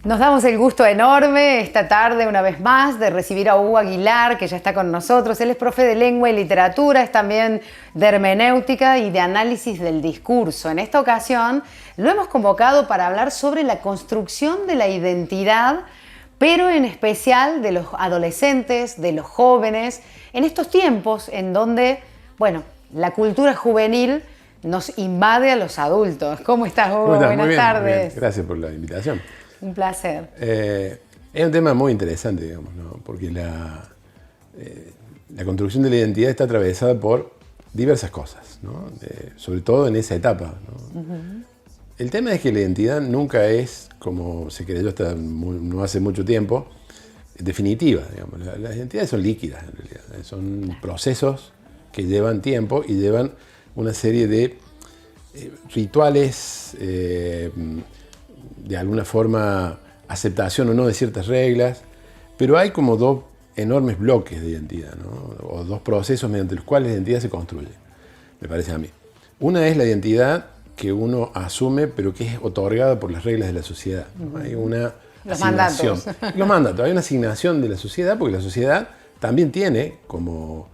Nos damos el gusto enorme esta tarde, una vez más, de recibir a Hugo Aguilar, que ya está con nosotros. Él es profe de lengua y literatura, es también de hermenéutica y de análisis del discurso. En esta ocasión lo hemos convocado para hablar sobre la construcción de la identidad, pero en especial de los adolescentes, de los jóvenes, en estos tiempos en donde, bueno, la cultura juvenil nos invade a los adultos. ¿Cómo estás, Hugo? Buenas tardes. Muy bien. Gracias por la invitación. Un placer. Es un tema muy interesante, digamos, ¿no? Porque la construcción de la identidad está atravesada por diversas cosas, ¿no? Sobre todo en esa etapa, ¿no? El tema es que la identidad nunca es, como se creyó hasta no hace mucho tiempo, definitiva, digamos. Las identidades son líquidas, en realidad. Son procesos que llevan tiempo y llevan una serie de rituales, de alguna forma aceptación o no de ciertas reglas, pero hay como dos enormes bloques de identidad, ¿no? O dos procesos mediante los cuales la identidad se construye, me parece a mí. Una es la identidad que uno asume, pero que es otorgada por las reglas de la sociedad, ¿no? Hay una asignación. Los mandatos. Hay una asignación de la sociedad, porque la sociedad también tiene como,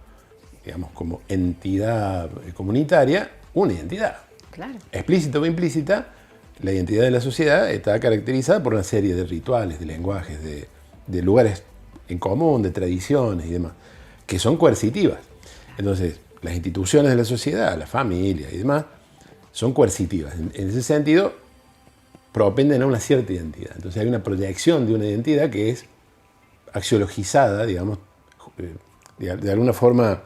digamos, como entidad comunitaria una identidad. Claro. Explícita o implícita, la identidad de la sociedad está caracterizada por una serie de rituales, de lenguajes, de lugares en común, de tradiciones y demás, que son coercitivas. Entonces, las instituciones de la sociedad, la familia y demás, son coercitivas. En ese sentido, propenden a una cierta identidad. Entonces hay una proyección de una identidad que es axiologizada, digamos, de alguna forma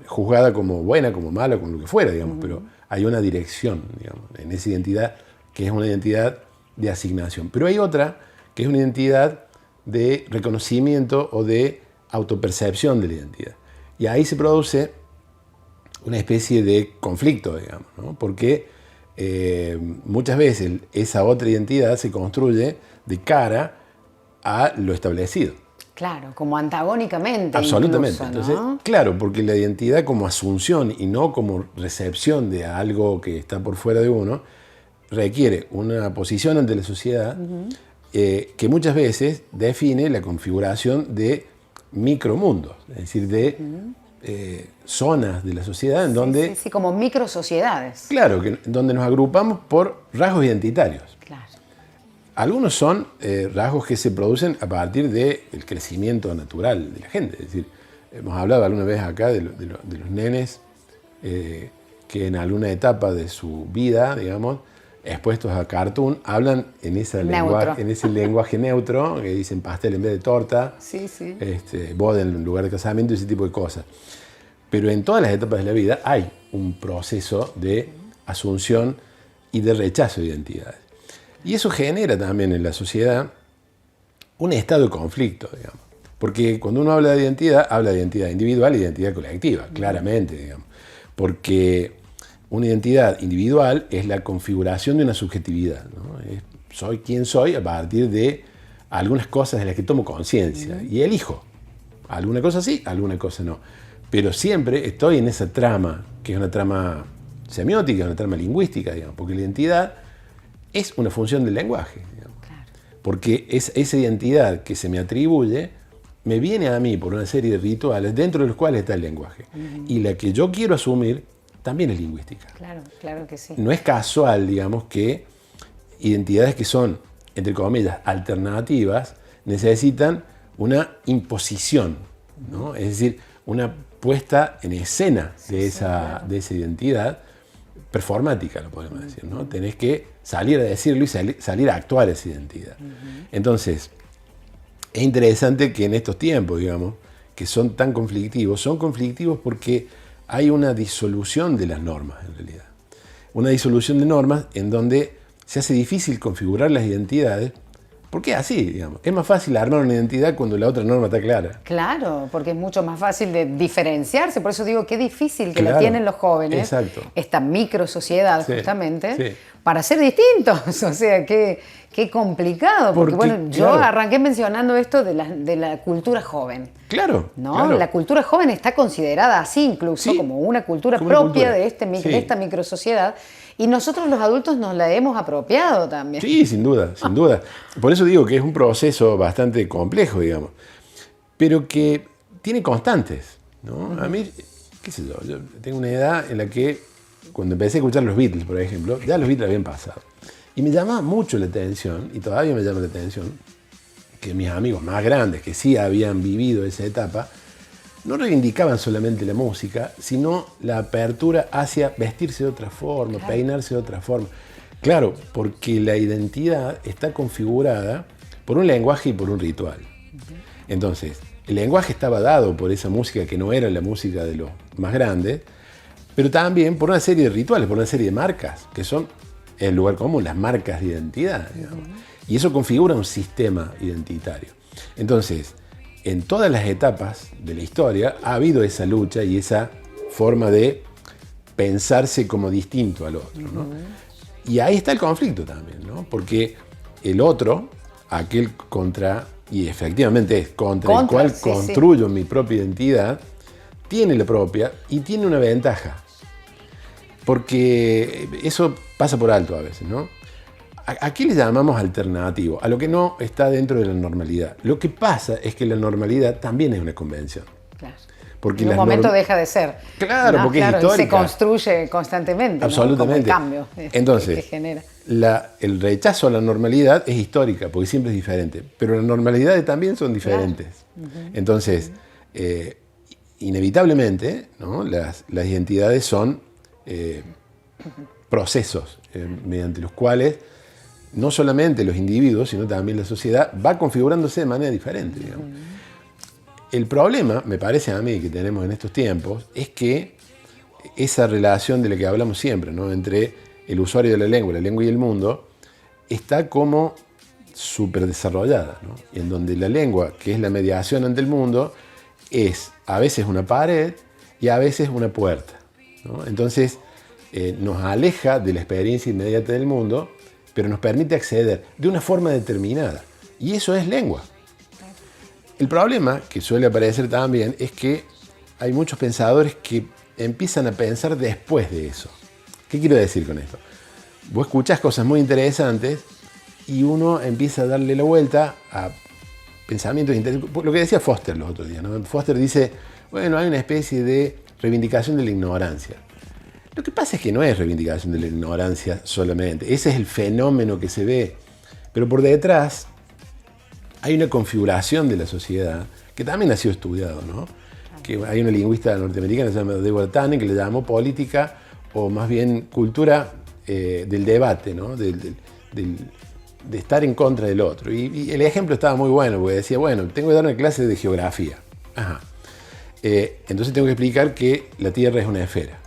juzgada como buena, como mala, como lo que fuera, digamos, pero hay una dirección, digamos, en esa identidad que es una identidad de asignación. Pero hay otra que es una identidad de reconocimiento o de autopercepción de la identidad. Y ahí se produce una especie de conflicto, digamos, ¿no? Porque muchas veces esa otra identidad se construye de cara a lo establecido. Claro, como antagónicamente. Absolutamente. Incluso, ¿no? Entonces, claro, porque la identidad como asunción y no como recepción de algo que está por fuera de uno, requiere una posición ante la sociedad que muchas veces define la configuración de micromundos, es decir, de zonas de la sociedad en donde... Sí, como microsociedades. Claro, donde nos agrupamos por rasgos identitarios. Claro. Algunos son rasgos que se producen a partir del crecimiento natural de la gente. Es decir, hemos hablado alguna vez acá de los nenes que en alguna etapa de su vida, digamos, expuestos a cartoon, hablan en ese lenguaje neutro, que dicen pastel en vez de torta, sí. boda en lugar de casamiento y ese tipo de cosas. Pero en todas las etapas de la vida hay un proceso de asunción y de rechazo de identidades. Y eso genera también en la sociedad un estado de conflicto, digamos. Porque cuando uno habla de identidad individual y identidad colectiva, claramente, digamos. Porque una identidad individual es la configuración de una subjetividad, ¿no? Soy quien soy a partir de algunas cosas de las que tomo conciencia y elijo. Alguna cosa sí, alguna cosa no. Pero siempre estoy en esa trama, que es una trama semiótica, una trama lingüística, digamos, porque la identidad es una función del lenguaje, digamos. Claro. Porque esa identidad que se me atribuye me viene a mí por una serie de rituales dentro de los cuales está el lenguaje. Y la que yo quiero asumir también es lingüística. Claro que sí. No es casual, digamos, que identidades que son, entre comillas, alternativas, necesitan una imposición, ¿no? Es decir, una puesta en escena de esa identidad performática, lo podemos decir, ¿no? Tenés que salir a decirlo y salir a actuar esa identidad. Entonces, es interesante que en estos tiempos, digamos, que son tan conflictivos, son conflictivos porque hay una disolución de las normas, en realidad. Una disolución de normas en donde se hace difícil configurar las identidades, porque es así, digamos. Es más fácil armar una identidad cuando la otra norma está clara. Claro, porque es mucho más fácil de diferenciarse. Por eso digo, qué difícil que la tienen los jóvenes, exacto, esta microsociedad, justamente, para ser distintos. O sea, qué complicado. Porque bueno, yo arranqué mencionando esto de la cultura joven. Claro, ¿no? Claro. La cultura joven está considerada así incluso, como una cultura propia de esta microsociedad. Y nosotros los adultos nos la hemos apropiado también. Sí, sin duda, sin duda. Por eso digo que es un proceso bastante complejo, digamos, pero que tiene constantes, ¿no? A mí, qué sé yo tengo una edad en la que cuando empecé a escuchar los Beatles, por ejemplo, ya los Beatles habían pasado. Y me llama mucho la atención, y todavía me llama la atención, que mis amigos más grandes, que sí habían vivido esa etapa, no reivindicaban solamente la música, sino la apertura hacia vestirse de otra forma, claro, peinarse de otra forma. Claro, porque la identidad está configurada por un lenguaje y por un ritual. Entonces, el lenguaje estaba dado por esa música que no era la música de los más grandes, pero también por una serie de rituales, por una serie de marcas, que son el lugar común, las marcas de identidad, digamos. Y eso configura un sistema identitario. Entonces, en todas las etapas de la historia ha habido esa lucha y esa forma de pensarse como distinto al otro, ¿no? Y ahí está el conflicto también, ¿no? Porque el otro, aquel contra, y efectivamente es contra el cual construyo mi propia identidad, tiene la propia y tiene una ventaja. Porque eso pasa por alto a veces, ¿no? ¿A qué le llamamos alternativo? A lo que no está dentro de la normalidad. Lo que pasa es que la normalidad también es una convención. Claro. Porque en un momento deja de ser. Claro, ¿no? Porque claro, es histórica. Se construye constantemente. Absolutamente. ¿No? Como el cambio Entonces, que genera. El rechazo a la normalidad es histórica, porque siempre es diferente. Pero las normalidades también son diferentes. Claro. Entonces, inevitablemente, ¿no? Las identidades son procesos mediante los cuales no solamente los individuos, sino también la sociedad va configurándose de manera diferente, digamos. El problema, me parece a mí, que tenemos en estos tiempos, es que esa relación de la que hablamos siempre, ¿no? Entre el usuario de la lengua y el mundo, está como súper desarrollada, ¿no? En donde la lengua, que es la mediación ante el mundo, es a veces una pared y a veces una puerta, ¿no? Entonces, nos aleja de la experiencia inmediata del mundo, pero nos permite acceder de una forma determinada. Y eso es lengua. El problema, que suele aparecer también, es que hay muchos pensadores que empiezan a pensar después de eso. ¿Qué quiero decir con esto? Vos escuchás cosas muy interesantes y uno empieza a darle la vuelta a pensamientos interesantes. Lo que decía Foster los otros días, ¿no? Foster dice, bueno, hay una especie de reivindicación de la ignorancia. Lo que pasa es que no es reivindicación de la ignorancia solamente. Ese es el fenómeno que se ve. Pero por detrás hay una configuración de la sociedad que también ha sido estudiado, ¿no? Que hay una lingüista norteamericana que se llama Deborah Tannen, que le llamó política o más bien cultura del debate, ¿no? De estar en contra del otro. Y el ejemplo estaba muy bueno, porque decía, bueno, tengo que dar una clase de geografía. Ajá. Entonces tengo que explicar que la Tierra es una esfera.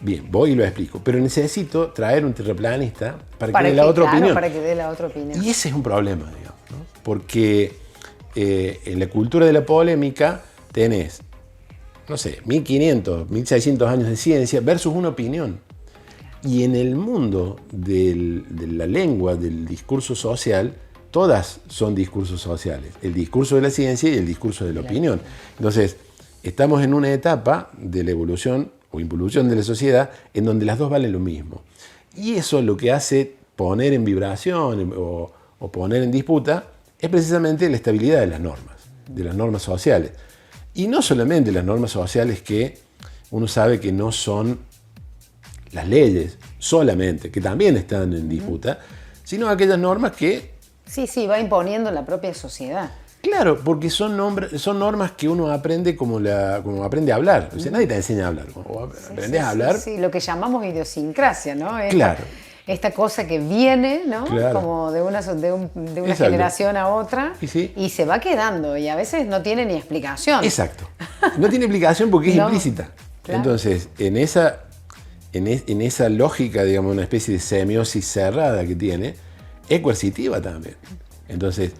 Bien, voy y lo explico, pero necesito traer un terraplanista para que dé la otra opinión. Para que dé la otra opinión. Y ese es un problema, digamos, ¿no? Porque en la cultura de la polémica tenés, no sé, 1500, 1600 años de ciencia versus una opinión. Y en el mundo de la lengua, del discurso social, todas son discursos sociales. El discurso de la ciencia y el discurso de la opinión. Entonces, estamos en una etapa de la evolución o involución de la sociedad en donde las dos valen lo mismo. Y eso lo que hace poner en vibración o poner en disputa es precisamente la estabilidad de las normas sociales. Y no solamente las normas sociales que uno sabe que no son las leyes solamente, que también están en disputa, sino aquellas normas que... Sí, va imponiendo la propia sociedad. Claro, porque son normas que uno aprende como aprende a hablar. O sea, nadie te enseña a hablar. Aprendes a hablar. Sí, lo que llamamos idiosincrasia, ¿no? Claro. Esta cosa que viene, ¿no? Claro. Como de una generación a otra y se va quedando y a veces no tiene ni explicación. Exacto. No tiene explicación porque es implícita. Claro. Entonces, en esa lógica, digamos, una especie de semiosis cerrada que tiene, es coercitiva también. Entonces,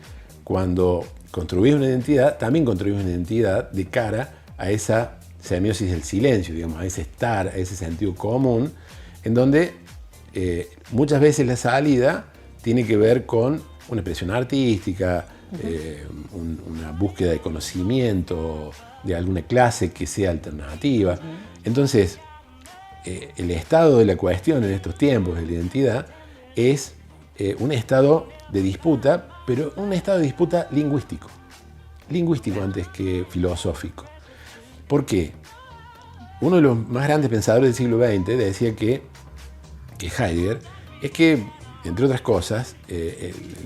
cuando construís una identidad, también construís una identidad de cara a esa semiosis del silencio, digamos, a ese estar, a ese sentido común, en donde muchas veces la salida tiene que ver con una expresión artística, una búsqueda de conocimiento de alguna clase que sea alternativa. Entonces, el estado de la cuestión en estos tiempos de la identidad es un estado de disputa, pero un estado de disputa lingüístico. Lingüístico antes que filosófico. ¿Por qué? Uno de los más grandes pensadores del siglo XX decía que Heidegger es que, entre otras cosas,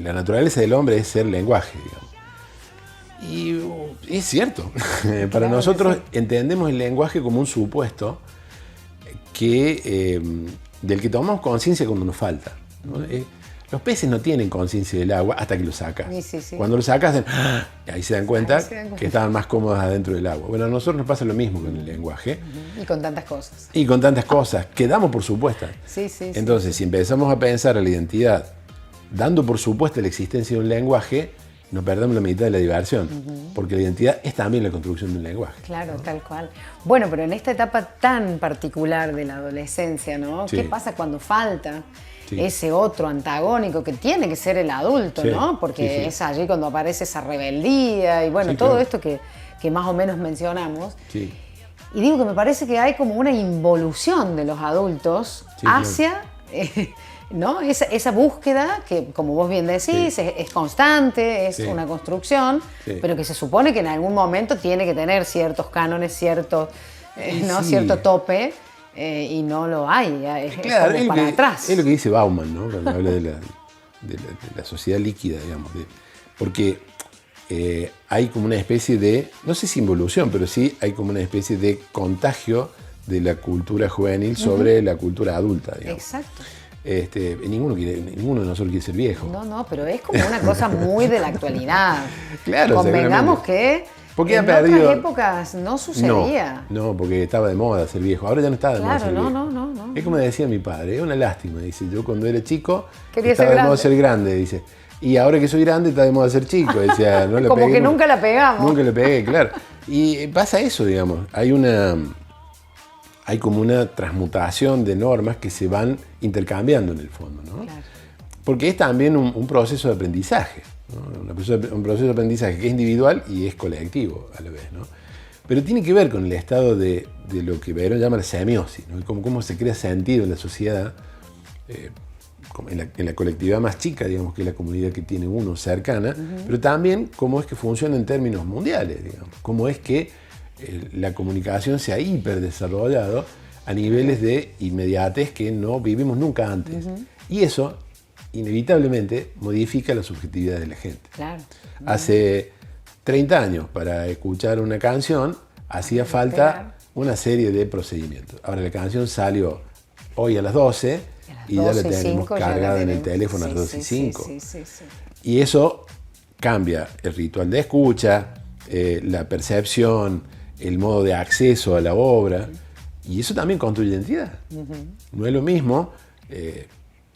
la naturaleza del hombre es ser lenguaje, digamos. Y es cierto. Para nosotros entendemos el lenguaje como un supuesto del que tomamos conciencia cuando nos falta, ¿no? Los peces no tienen conciencia del agua hasta que lo sacas. Sí. Cuando lo sacas, ahí se dan cuenta que estaban más cómodos adentro del agua. Bueno, a nosotros nos pasa lo mismo con el lenguaje. Y con tantas cosas. Y con tantas cosas que damos por supuestas. Sí. Entonces, si empezamos a pensar a la identidad dando por supuesta la existencia de un lenguaje, nos perdemos la mitad de la diversión, porque la identidad es también la construcción de un lenguaje. Claro, ¿no? Tal cual. Bueno, pero en esta etapa tan particular de la adolescencia, ¿no? Sí. ¿Qué pasa cuando falta Sí. ese otro antagónico que tiene que ser el adulto, Sí. ¿no? Porque Sí. es allí cuando aparece esa rebeldía y bueno, Sí, todo claro. esto que más o menos mencionamos. Sí. Y digo que me parece que hay como una involución de los adultos Sí, hacia ¿no? esa búsqueda que, como vos bien decís, Sí. es constante, es Sí. una construcción, Sí. pero que se supone que en algún momento tiene que tener ciertos cánones, cierto Sí. tope, y no lo hay, es Claro, como es para atrás. es lo que dice Bauman, ¿no? Cuando habla de la sociedad líquida, digamos. Porque hay como una especie de, no sé si involución, pero sí hay como una especie de contagio de la cultura juvenil sobre la cultura adulta, digamos. Exacto. Ninguno de nosotros quiere ser viejo. No, pero es como una cosa muy de la actualidad. Claro, Convengamos seguramente. que Porque en ha perdido... otras épocas no sucedía. No, porque estaba de moda ser viejo. Ahora ya no está de moda Claro, ser viejo. no. Es como decía mi padre, es una lástima. Dice, yo cuando era chico Quería estaba ser de moda grande. ser grande, dice. Y ahora que soy grande está de moda ser chico. Decía, no le Como pegué que nunca la pegamos. Nunca le pegué, claro. Y pasa eso, digamos. Hay como una transmutación de normas que se van intercambiando en el fondo, ¿no? Claro. Porque es también un proceso de aprendizaje, ¿no? Un proceso de aprendizaje que es individual y es colectivo a la vez, ¿no? Pero tiene que ver con el estado de lo que Verón llama la semiosis, ¿no? Cómo se crea sentido en la sociedad, como en la colectividad más chica, digamos, que es la comunidad que tiene uno cercana, pero también cómo es que funciona en términos mundiales, digamos, cómo es que la comunicación se ha hiperdesarrollado a niveles de inmediatez que no vivimos nunca antes. Y eso, inevitablemente, modifica la subjetividad de la gente. Claro. Hace 30 años, para escuchar una canción, hacía falta una serie de procedimientos. Ahora, la canción salió hoy a las 12 y ya la tenemos cargada en el teléfono a las 12 y 5. Sí. Y eso cambia el ritual de escucha, la percepción, el modo de acceso a la obra, y eso también construye identidad. No es lo mismo,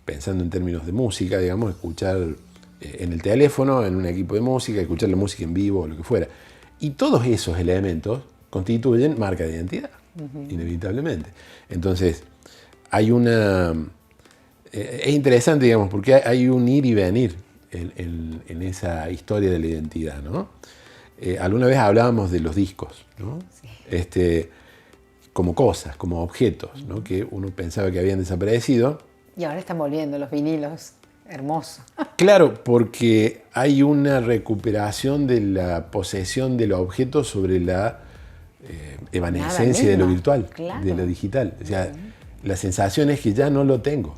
pensando en términos de música, digamos, escuchar en el teléfono, en un equipo de música, escuchar la música en vivo o lo que fuera. Y todos esos elementos constituyen marca de identidad, inevitablemente. Entonces, hay es interesante, digamos, porque hay un ir y venir en esa historia de la identidad, ¿no? Alguna vez hablábamos de los discos, ¿no? Sí. Como cosas, como objetos, ¿no? Que uno pensaba que habían desaparecido. Y ahora están volviendo los vinilos. Hermoso. Claro, porque hay una recuperación de la posesión de los objetos sobre la evanescencia de lo virtual, claro. De lo digital. O sea, la sensación es que ya no lo tengo.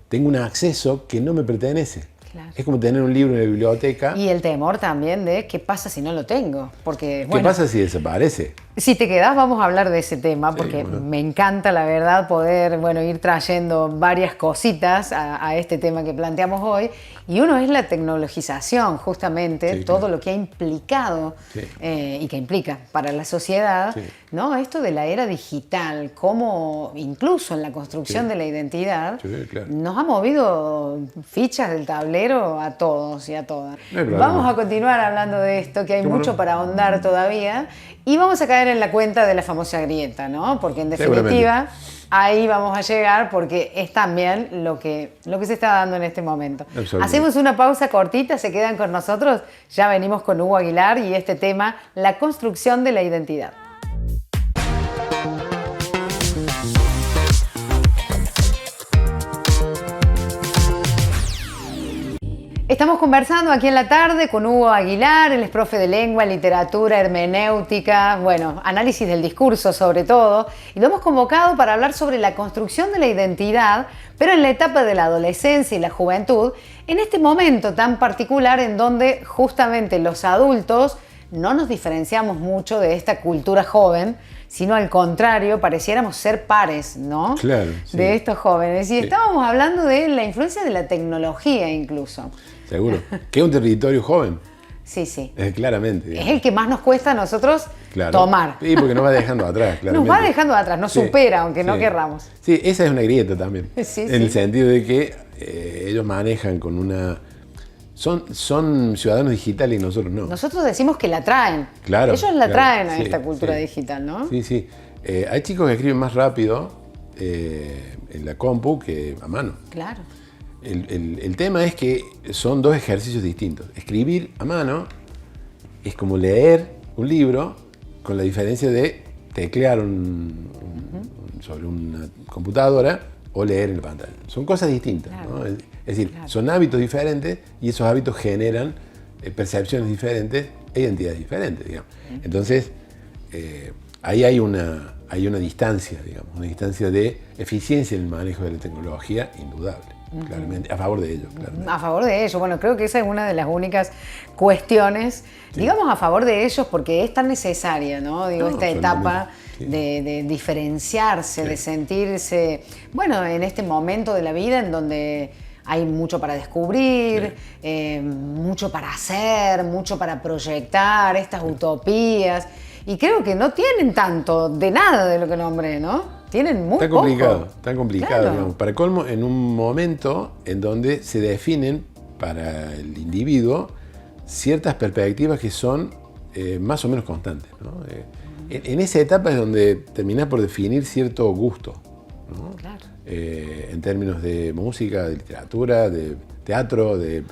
Tengo un acceso que no me pertenece. Claro. Es como tener un libro en la biblioteca. Y el temor también de qué pasa si no lo tengo. Porque, ¿Qué pasa si desaparece? Si te quedás, vamos a hablar de ese tema, porque Sí, bueno. me encanta, la verdad, poder ir trayendo varias cositas a este tema que planteamos hoy. Y uno es la tecnologización, justamente, Sí, todo claro. lo que ha implicado Sí. y que implica para la sociedad, Sí. ¿no? Esto de la era digital, cómo incluso en la construcción Sí. de la identidad, Sí, claro. nos ha movido fichas del tablero a todos y a todas. No hay problema. Vamos a continuar hablando de esto, que hay ¿Cómo mucho no? para ahondar todavía. Y vamos a caer en la cuenta de la famosa grieta, ¿no? Porque en definitiva ahí vamos a llegar porque es también lo que se está dando en este momento. Hacemos una pausa cortita, se quedan con nosotros. Ya venimos con Hugo Aguilar y este tema, la construcción de la identidad. Estamos conversando aquí en la tarde con Hugo Aguilar, él es profe de lengua, literatura, hermenéutica, bueno, análisis del discurso sobre todo, y lo hemos convocado para hablar sobre la construcción de la identidad, pero en la etapa de la adolescencia y la juventud, en este momento tan particular en donde justamente los adultos no nos diferenciamos mucho de esta cultura joven, sino al contrario, pareciéramos ser pares, ¿no? Claro, sí. De estos jóvenes. Y Sí. estábamos hablando de la influencia de la tecnología incluso. Seguro. Que es un territorio joven, Sí, sí. claramente. Es digamos. el que más nos cuesta a nosotros Claro. tomar. Sí, porque nos va dejando atrás, claramente. Nos va dejando atrás, nos Sí, supera, aunque no sí. querramos. Sí, esa es una grieta también. Sí, en sí. el sentido de que ellos manejan con una... Son ciudadanos digitales y nosotros no. Nosotros decimos que la traen. Claro, Ellos la claro, traen a sí, esta cultura sí. digital, ¿no? Sí, sí. Hay chicos que escriben más rápido en la compu que a mano. Claro. El tema es que son dos ejercicios distintos. Escribir a mano es como leer un libro con la diferencia de teclear sobre una computadora o leer en la pantalla. Son cosas distintas, Claro. ¿no? Es decir, Claro. son hábitos diferentes y esos hábitos generan percepciones diferentes e identidades diferentes, digamos. Entonces, ahí hay una distancia, digamos, una distancia de eficiencia en el manejo de la tecnología indudable, claramente, a favor de ello, claramente. A favor de ellos. Bueno, creo que esa es una de las únicas cuestiones, digamos a favor de ellos, porque es tan necesaria, ¿no? Digo, No, esta absolutamente. etapa Sí. de diferenciarse, Sí. de sentirse, bueno, en este momento de la vida en donde hay mucho para descubrir, mucho para hacer, mucho para proyectar, estas utopías. Y creo que no tienen tanto de nada de lo que nombré, ¿no? Tienen muy Tan poco. complicado, tan complicado, Claro. digamos. Para colmo, en un momento en donde se definen para el individuo ciertas perspectivas que son más o menos constantes, ¿no? En esa etapa es donde terminás por definir cierto gusto, ¿no? Claro. En términos de música, de literatura, de teatro, de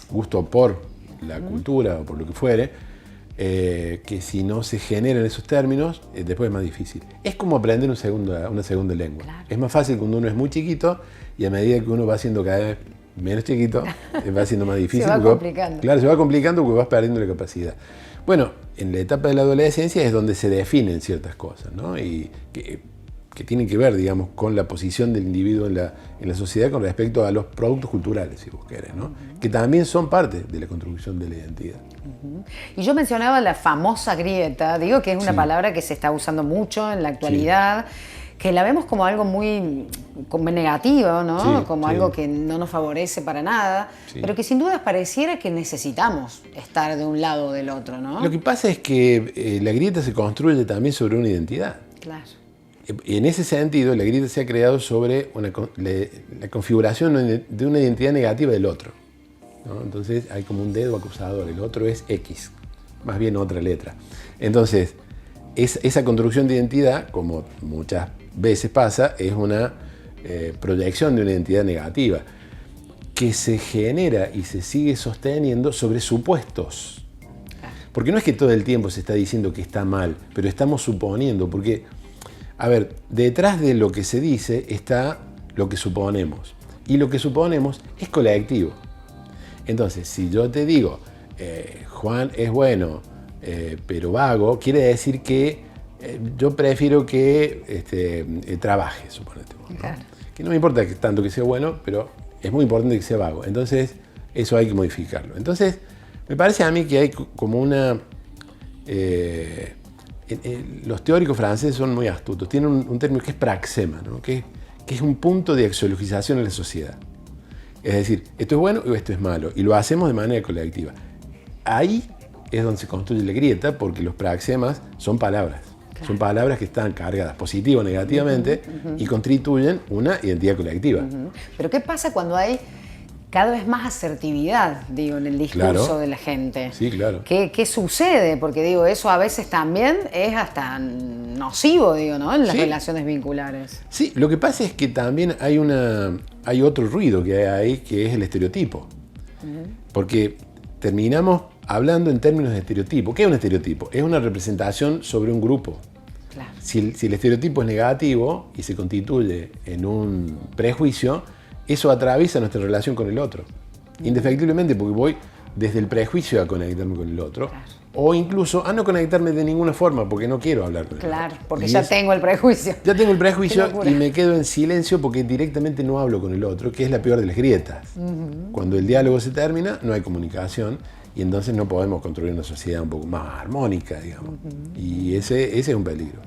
gusto por la cultura o por lo que fuere, que si no se generan esos términos, después es más difícil. Es como aprender una segunda lengua. Claro. Es más fácil cuando uno es muy chiquito y a medida que uno va siendo cada vez menos chiquito, va siendo más difícil. Se va porque complicando. Claro, se va complicando porque vas perdiendo la capacidad. Bueno, en la etapa de la adolescencia es donde se definen ciertas cosas, ¿no? Y que tienen que ver, digamos, con la posición del individuo en la sociedad con respecto a los productos culturales, si vos querés, ¿no? Que también son parte de la construcción de la identidad. Y yo mencionaba la famosa grieta, digo que es una Sí. palabra que se está usando mucho en la actualidad, que la vemos como algo muy como negativo, ¿no? Sí, Como sí. algo que no nos favorece para nada, Sí. pero que sin duda pareciera que necesitamos estar de un lado o del otro, ¿no? Lo que pasa es que la grieta se construye también sobre una identidad. Claro. En ese sentido, la grieta se ha creado sobre la configuración de una identidad negativa del otro, ¿no? Entonces hay como un dedo acusador, el otro es X, más bien otra letra. Entonces, esa construcción de identidad, como muchas veces pasa, es una proyección de una identidad negativa que se genera y se sigue sosteniendo sobre supuestos. Porque no es que todo el tiempo se está diciendo que está mal, pero estamos suponiendo, porque, a ver, detrás de lo que se dice está lo que suponemos. Y lo que suponemos es colectivo. Entonces, si yo te digo, Juan es bueno, pero vago, quiere decir que yo prefiero que trabaje, suponete vos, ¿no? Claro. Que no me importa tanto que sea bueno, pero es muy importante que sea vago. Entonces, eso hay que modificarlo. Entonces, me parece a mí que hay como una... los teóricos franceses son muy astutos. Tienen un término que es praxema, ¿no? que es un punto de axiologización en la sociedad. Es decir, esto es bueno o esto es malo. Y lo hacemos de manera colectiva. Ahí es donde se construye la grieta, porque los praxemas son palabras. Claro. Son palabras que están cargadas positivo o negativamente y constituyen una identidad colectiva. Pero ¿qué pasa cuando hay cada vez más asertividad, digo, en el discurso Claro. de la gente? Sí, claro. ¿Qué sucede? Porque digo, eso a veces también es hasta nocivo, digo, ¿no? En las Sí. relaciones vinculares. Sí, lo que pasa es que también hay otro ruido que hay, que es el estereotipo. Porque terminamos hablando en términos de estereotipo. ¿Qué es un estereotipo? Es una representación sobre un grupo. Claro. Si el estereotipo es negativo y se constituye en un prejuicio, eso atraviesa nuestra relación con el otro. indefectiblemente, porque voy desde el prejuicio a conectarme con el otro, o incluso a no conectarme de ninguna forma, porque no quiero hablar con el otro. Claro, porque ya tengo el prejuicio. Ya tengo el prejuicio y me quedo en silencio porque directamente no hablo con el otro, que es la peor de las grietas. Cuando el diálogo se termina, no hay comunicación y entonces no podemos construir una sociedad un poco más armónica, digamos. Y ese es un peligro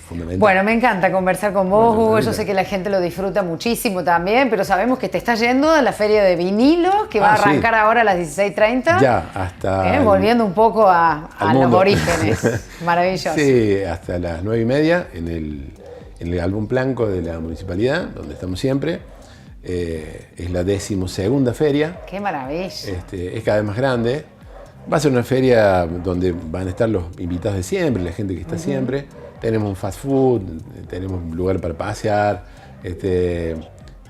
fundamental. Bueno, me encanta conversar con vos, Hugo. Yo sé que la gente lo disfruta muchísimo también, pero sabemos que te estás yendo a la feria de vinilo, que va a arrancar ahora a las 16:30. Ya, hasta... volviendo un poco a los orígenes. Maravilloso. Sí, hasta las 9:30 en el álbum blanco de la municipalidad, donde estamos siempre. Es la 12ª feria. ¡Qué maravilla! Es cada vez más grande. Va a ser una feria donde van a estar los invitados de siempre, la gente que está siempre. Tenemos un fast food, tenemos un lugar para pasear.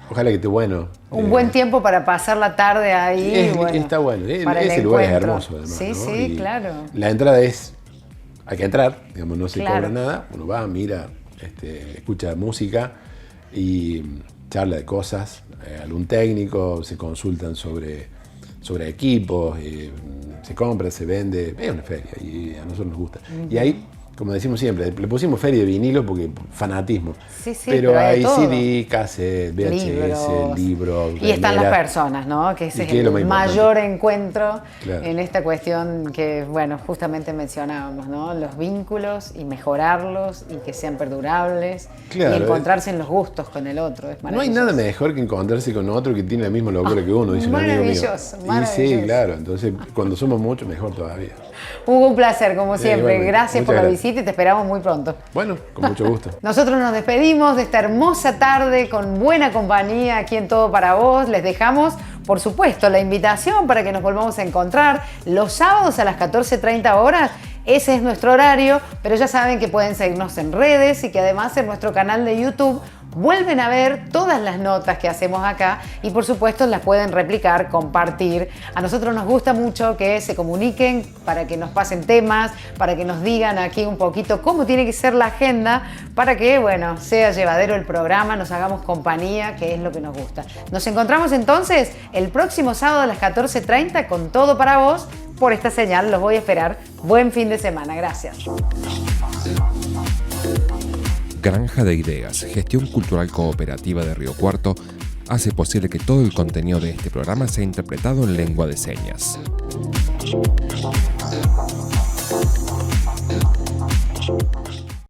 Ojalá que esté bueno. Un buen tiempo para pasar la tarde ahí. Está bueno. Ese lugar es hermoso, además. Sí, ¿no? sí, claro. La entrada hay que entrar, digamos, no se cobra nada. Uno va, mira, escucha música y charla de cosas. Algún técnico, se consultan sobre equipos, se compra, se vende. Es una feria y a nosotros nos gusta. Y ahí, como decimos siempre, le pusimos feria de vinilo porque fanatismo. Sí, pero hay CD, cassette, VHS, libros. Y están las personas, ¿no? Que ese es el mayor encuentro en esta cuestión que, bueno, justamente mencionábamos, ¿no? Los vínculos y mejorarlos y que sean perdurables y encontrarse en los gustos con el otro. Es maravilloso. No hay nada mejor que encontrarse con otro que tiene la misma locura que uno, dice un amigo mío. Maravilloso. Y sí, claro. Entonces, cuando somos muchos, mejor todavía. Hugo, un placer, como siempre. Gracias por la visita y te esperamos muy pronto. Bueno, con mucho gusto. Nosotros nos despedimos de esta hermosa tarde con buena compañía aquí en Todo para Vos. Les dejamos, por supuesto, la invitación para que nos volvamos a encontrar los sábados a las 14:30 horas. Ese es nuestro horario, pero ya saben que pueden seguirnos en redes y que además en nuestro canal de YouTube vuelven a ver todas las notas que hacemos acá y por supuesto las pueden replicar, compartir. A nosotros nos gusta mucho que se comuniquen para que nos pasen temas, para que nos digan aquí un poquito cómo tiene que ser la agenda para que, bueno, sea llevadero el programa, nos hagamos compañía, que es lo que nos gusta. Nos encontramos entonces el próximo sábado a las 14:30 con Todo para Vos. Por esta señal los voy a esperar. Buen fin de semana. Gracias. Granja de Ideas, Gestión Cultural Cooperativa de Río Cuarto, hace posible que todo el contenido de este programa sea interpretado en lengua de señas.